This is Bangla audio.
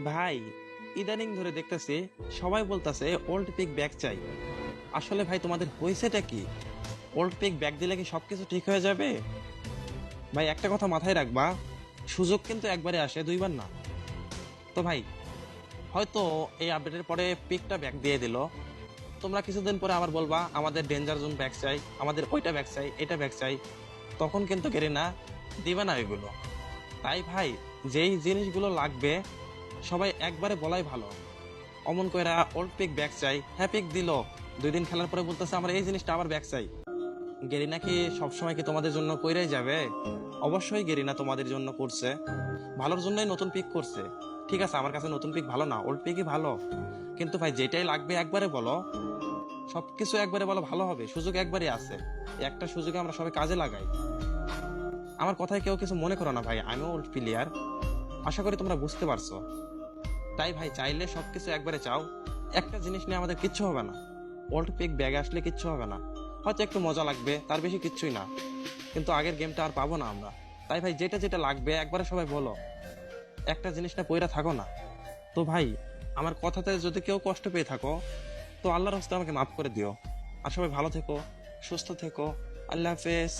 ভাই, ইদানিং ধরে দেখতেছি সবাই বলতেছে ওল্ড পিক ব্যাগ চাই। আসলে ভাই তোমাদের হয়েছেটা কি? ওল্ড পিক ব্যাগ দিলে কি সবকিছু ঠিক হয়ে যাবে? ভাই একটা কথা মাথায় রাখবা, সুযোগ কিন্তু একবারে আসে, দুইবার না। তো ভাই, হয়তো এই আপডেটের পরে পিকটা ব্যাগ দিয়ে দিল, তোমরা কিছুদিন পরে আবার বলবা আমাদের ডেঞ্জার জোন ব্যাগ চাই, আমাদের ওইটা ব্যাগ চাই, এটা ব্যাগ চাই। তখন কিন্তু গেরিনা দিবে না এগুলো। তাই ভাই, যেই জিনিসগুলো লাগবে সবাই একবারে বলাই ভালো। অমন কইরা ওল্ড পিক ব্যাগ চাই, হ্যাঁ পিক দিল, 2 দিন খেলার পরে বলতেছে আমার এই জিনিসটা আবার ব্যাগ চাই। গেরিনা কি সবসময় কি তোমাদের জন্য কইরাই যাবে? অবশ্যই গেরিনা তোমাদের জন্য করছে, ভালোর জন্যই নতুন পিক করছে। ঠিক আছে, আমার কাছে নতুন পিক ভালো না, ওল্ড পিকই ভালো। কিন্তু ভাই যেটাই লাগবে একবারে বলো, সবকিছু একবারে বলো, ভালো হবে। সুযোগ একবারে আছে, এই একটা সুযোগে আমরা সবাই কাজে লাগাই। আমার কথায় কেউ কিছু মনে করো না ভাই, আমিও ওল্ড প্লেয়ার, আশা করি তোমরা বুঝতে পারছো। তাই ভাই, চাইলে সবকিছু একবারে চাও, একটা জিনিস নিয়ে আমাদের কিচ্ছু হবে না। ওল্ড পিক ব্যাগে আসলে কিচ্ছু হবে না, হয়তো একটু মজা লাগবে, তার বেশি কিচ্ছুই না। কিন্তু আগের গেমটা আর পাবো না আমরা। তাই ভাই, যেটা যেটা লাগবে একবারে সবাই বলো, একটা জিনিসটা পইরা থাকো না। তো ভাই, আমার কথাতে যদি কেউ কষ্ট পেয়ে থাকো, তো আল্লাহর হস্তে আমাকে মাফ করে দিও। আর সবাই ভালো থেকো, সুস্থ থেকো। আল্লাহ হাফেজ।